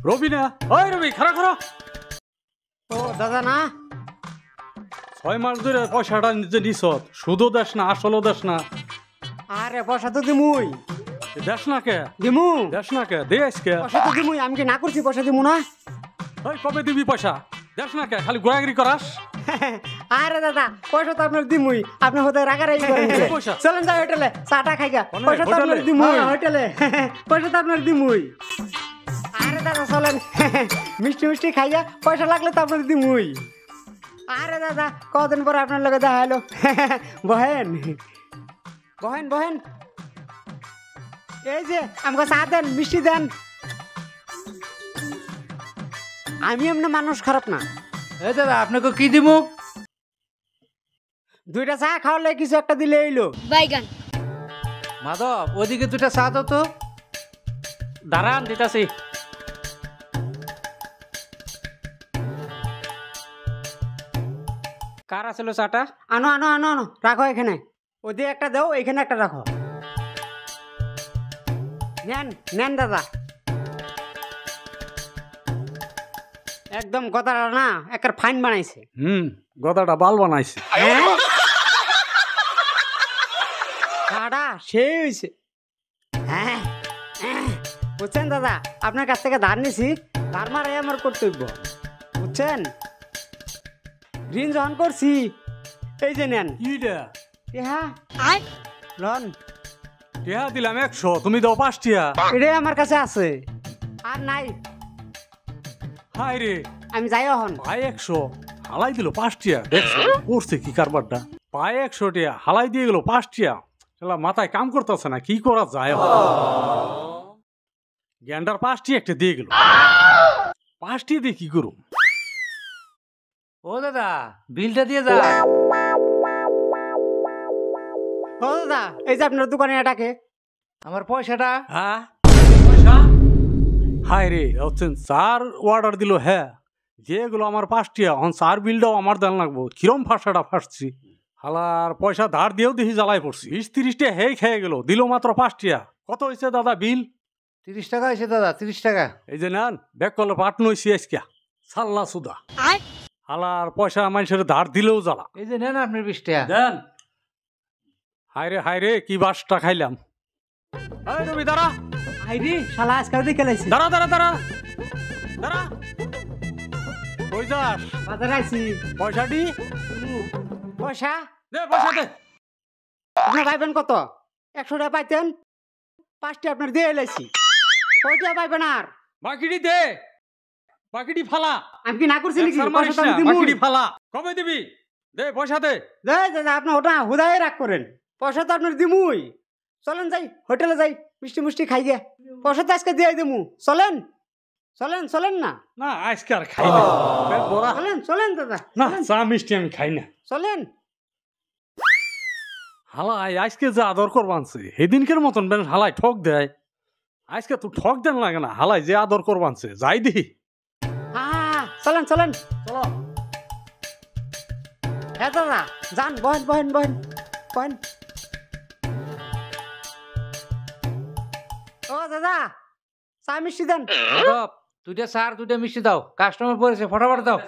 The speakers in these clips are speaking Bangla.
রবি না, ওই রবি খারা খারা। ও দাদা না, 6 মাস ধরে পয়সাটা নিজে নিছ, সুদও দেশ না আসলও দেশ না। আরে পয়সা তো দিমুই। দেশ না কে? দিমু। দেশ না কে? দে আজকে। পয়সা তো দিমুই, আমি কি না করছি পয়সা দিমু না? ওই কবে দিবি পয়সা? দেশ না কে? খালি গোড়াগিরি করাস। আরে দাদা পয়সা তো আপনার দিমুই, আপনি হতে রাগারাগি করেন। পয়সা চলেন যাই হোটেলে চাটা খাইগা। পয়সা তো আপনার দিমুই হোটেলে, পয়সা তো আপনার দিমুই। আরে দাদা চলেন মিষ্টি মিষ্টি খাইয়া, পয়সা লাগলে তো আপনার দিমুই। আরে দাদা কদিন পরে আপনার লগে দেখা হলো। বহেন বহেন বহেন, এই যে আমাকে চা দেন, মিষ্টি দেন। আমি এমনি মানুষ খারাপ না। এই দাদা আপনাকে কি দিব? 2টা চা খাওয়ালে কিছু একটা দিলে এইলো। বাইগান। মাধব ওদিকে 2টা চা দাও তো। দাঁড়ান দিতাছি। কার আছিল চাটা? আনো আনো আনো আনো, রাখো এখানে। ওদিকে একটা দাও, এখানে একটা রাখো। নেন নেন দাদা। একদম গদাটা না একটা ফাইন বানাইছে। গদাটা বাল বানাইছে। চাটা সেই হয়েছে। হ্যাঁ বুঝছেন দাদা, আপনার কাছ থেকে ধার নিছি, ধার মারাই আমার কর্তব্য, বুঝছেন? ঋণ যখন করছি, এই যে নেন। হ্যাঁ লন, টিয়া দিলাম 100, তুমি দাও 5 টিয়া। এটাই আমার কাছে আছে, আর নাই। হাই রে, আমি যাই এখন। ভাই 100 হালাই দিল 5 টিয়া। দেখছো করছে কি কারবারটা? পায় 100 টিয়া হালাই দিয়ে গেল 5 টিয়া। শালা মাথায় কাম করতেছে না, কি করা যায়? গ্যান্ডার 5 টিয়া একটা দিয়ে গেল। 5 টিয়া দিয়ে কি করুম? ও দাদা বিলটা দিয়ে যা। ও দাদা, এই যে আপনার দোকানে এটাকে আমার পয়সাটা। হ্যাঁ পয়সা? হাই রে, হচ্ছেন 4 অর্ডার দিল। হ্যাঁ যেগুলো আমার 5 টিয়া, এখন 4 বিলটাও আমার দেন লাগবো। কিরম ফাঁসাটা ফাঁসছি। হালার পয়সা ধার দিয়েও দেখি জ্বালাই পড়ছি। 20-30 টিয়া হেই খেয়ে গেল, দিল মাত্র 5 টিয়া। কত হয়েছে দাদা বিল? 30 টাকা হয়েছে দাদা, 30 টাকা। এই যে নেন, ব্যাগ করলে পাট নইছি আজকে। সাল্লা সুদা হালার পয়সা মানুষের ধার দিলেও জ্বালা। এই যে নেন আপনার 20 টাকা দেন। হাই রে কি বাসটা খাইলাম। এই রবি দাঁড়া। আইরি শালা আজকাল দেখে লাইছি। দাঁড়া দাঁড়া দাঁড়া দাঁড়া। কই যাস? বাজারে আইছি। পয়সাটি পয়সা দে, পয়সা দে। আপনার পাইবেন কত? 100 টাকা পাইতেন, 5টি আপনার দিয়ে লাইছি। কয়টা পাইবেন আর? বাকিটি দে, বাকিটি ফালা। আমি কি না করছি নাকি? একসার মারিস না, বাকিটি ফালা। কবে দিবি? দে পয়সা দে। দাদা আপনি ওটা হুদায় রাগ করেন, পয়সা তো আপনার দিমুই। চলেন যাই হোটেলে যাই, মিষ্টি মিষ্টি খাই গে। পয়সা তো আজকে দিয়ে দিমু, চলেন চলেন চলেন না। না আজকে আর খাই না, পেট ভরা। চলেন চলেন দাদা, না চা মিষ্টি আমি খাই না। চলেন। হালাই আজকে যে আদর করবানছে সেদিনকের মতন বেশ হালাই ঠক দেয়। আজকে তো ঠক দেন লাগে না, হালাই যে আদর করবানছে যাই দেখি। চলেন চলেন চলো। হ্যাঁ দাদা যান, বহেন বহেন বহেন বহেন। ও দাদা চা মিষ্টি দেন। মাধব 2টা চা আর 2টা মিষ্টি দাও, কাস্টমার পড়েছে, ফটাফট দাও।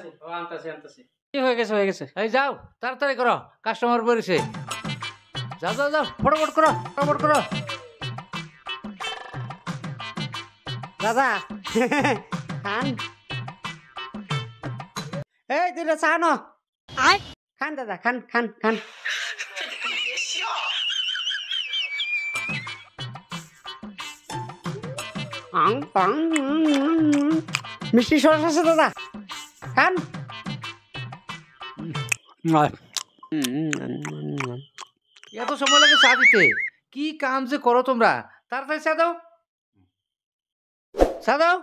কি হয়ে গেছে হয়ে গেছে। এই যাও তাড়াতাড়ি করো, কাস্টমার পড়েছে। যাও যাও যাও, ফটাফট করো ফটাফট করো। দাদা খান, এই 2টা চা নো। খান দাদা খান খান খান। মিষ্টি সরস আছে দাদা, খান। এত সময় লাগে চা দিতে? কি কাম যে করো তোমরা, তাড়াতাড়ি চা দাও, চা দাও।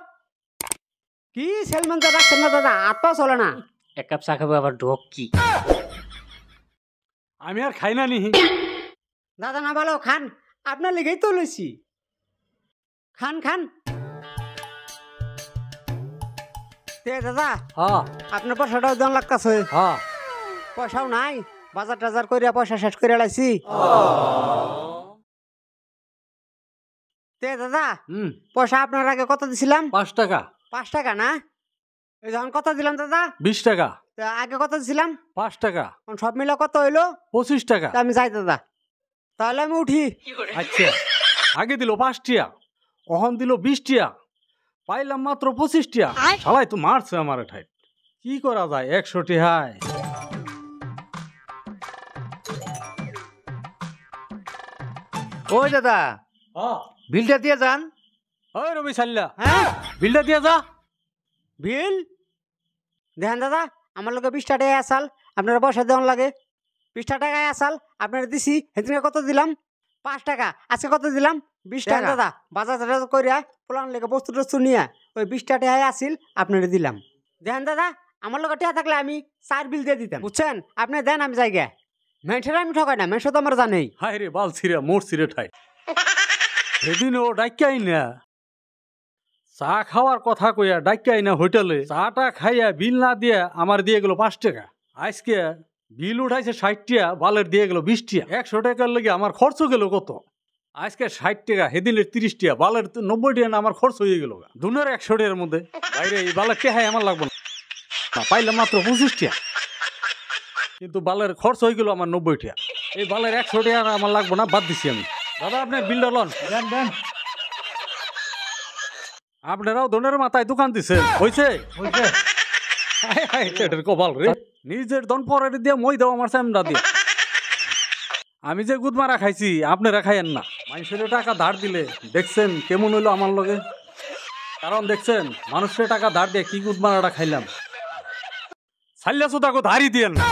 কি সেলমান তো রাখছেন না দাদা, হাত পাও চলে না। 1 কাপ চা খাবো আবার ঢোক কি? আমি আর খাই না নিহি। দাদা না ভালো, খান, আপনার লেগেই তো লইছি। খান খান। দাদা হ্যাঁ আপনার পয়সাটাও দেন লাগতেছে। হ্যাঁ পয়সাও নাই, বাজার টাজার করিয়া পয়সা শেষ করে লাইছি। তে দাদা হুম পয়সা আপনার আগে কত দিছিলাম? 5 টাকা 5 টাকা না? এই যখন কত দিলাম দাদা? 20 টাকা তা আগে কত দিছিলাম? 5 টাকা এখন সব মিলে কত হইলো? 25 টাকা। তা আমি যাই দাদা, তাহলে আমি উঠি। আচ্ছা আগে দিল 5 টিয়া, অহন দিল 20 টিয়া, পাইলাম মাত্র 25 টিয়া। শালাই তো মারছে আমার ঠাই, কি করা যায় 100 টিহায়। ওই দাদা বিলটা দিয়ে যান। ওই রবি সাল্লা, হ্যাঁ বিলটা দিয়ে যা। বিল দেখেন দাদা, আমার লোকে 20 টাকায় আসাল, আপনারা পয়সা দেওয়ান লাগে। 20 টাকায় আসাল আপনারা দিছি, সেদিনকে কত দিলাম? 5 টাকা। আজকে কত দিলাম? 20 টাকা। দাদা বাজার টাজার করিয়া পোলান লেগে বস্তু টস্তু নিয়ে ওই 20 টাকায় আসিল আপনারা দিলাম। দেখেন দাদা, আমার লোক টাকা থাকলে আমি 4 বিল দিয়ে দিতাম, বুঝছেন? আপনি দেন, আমি যাই গে। মেয়েছেরা আমি ঠকাই না, মেয়েছে তো আমার জানেই। হায় রে বাল ছিঁড়ে মোর ছিঁড়ে ঠাই। সেদিন ও ডাক্কাই না, চা খাওয়ার কথা কইয়া ডাক্কাই না হোটেলে, চাটা খাইয়া বিল না দিয়ে আমার দিয়ে গেল 5 টাকা। আজকে বিল উঠাইছে 60 টিয়া, বালের দিয়ে গেল 20 টিয়া। 100 টাকার লেগে আমার খরচ গেল কত? আজকে 60 টাকা, সেদিনের 30 টিয়া, বালের 90 টিয়া না আমার খরচ হয়ে গেল। দুনের 100 টাকার মধ্যে বাইরে এই বালের টেহাই আমার লাগবে না, পাইলাম মাত্র 25 টিয়া, কিন্তু বালের খরচ হয়ে গেল আমার 90 টিয়া। এই বালের 100 টাকা আমার লাগবে না, বাদ দিছি আমি। দাদা আপনার বিলটা লন, দেন দেন। আপনারাও দনের মাথায় দোকান দিচ্ছেন, হয়েছে? কপাল রে, নিজের দন পরে দিয়ে মই দাও আমার সামনা দিয়ে। আমি যে গুদমারা খাইছি আপনারা খাইয়েন না। মানুষের টাকা ধার দিলে দেখছেন কেমন হইলো আমার লগে? কারণ দেখছেন মানুষের টাকা ধার দিয়ে কি গুদমারাটা খাইলাম। সাল্লা সুদাকে ধারই দিয়েন না।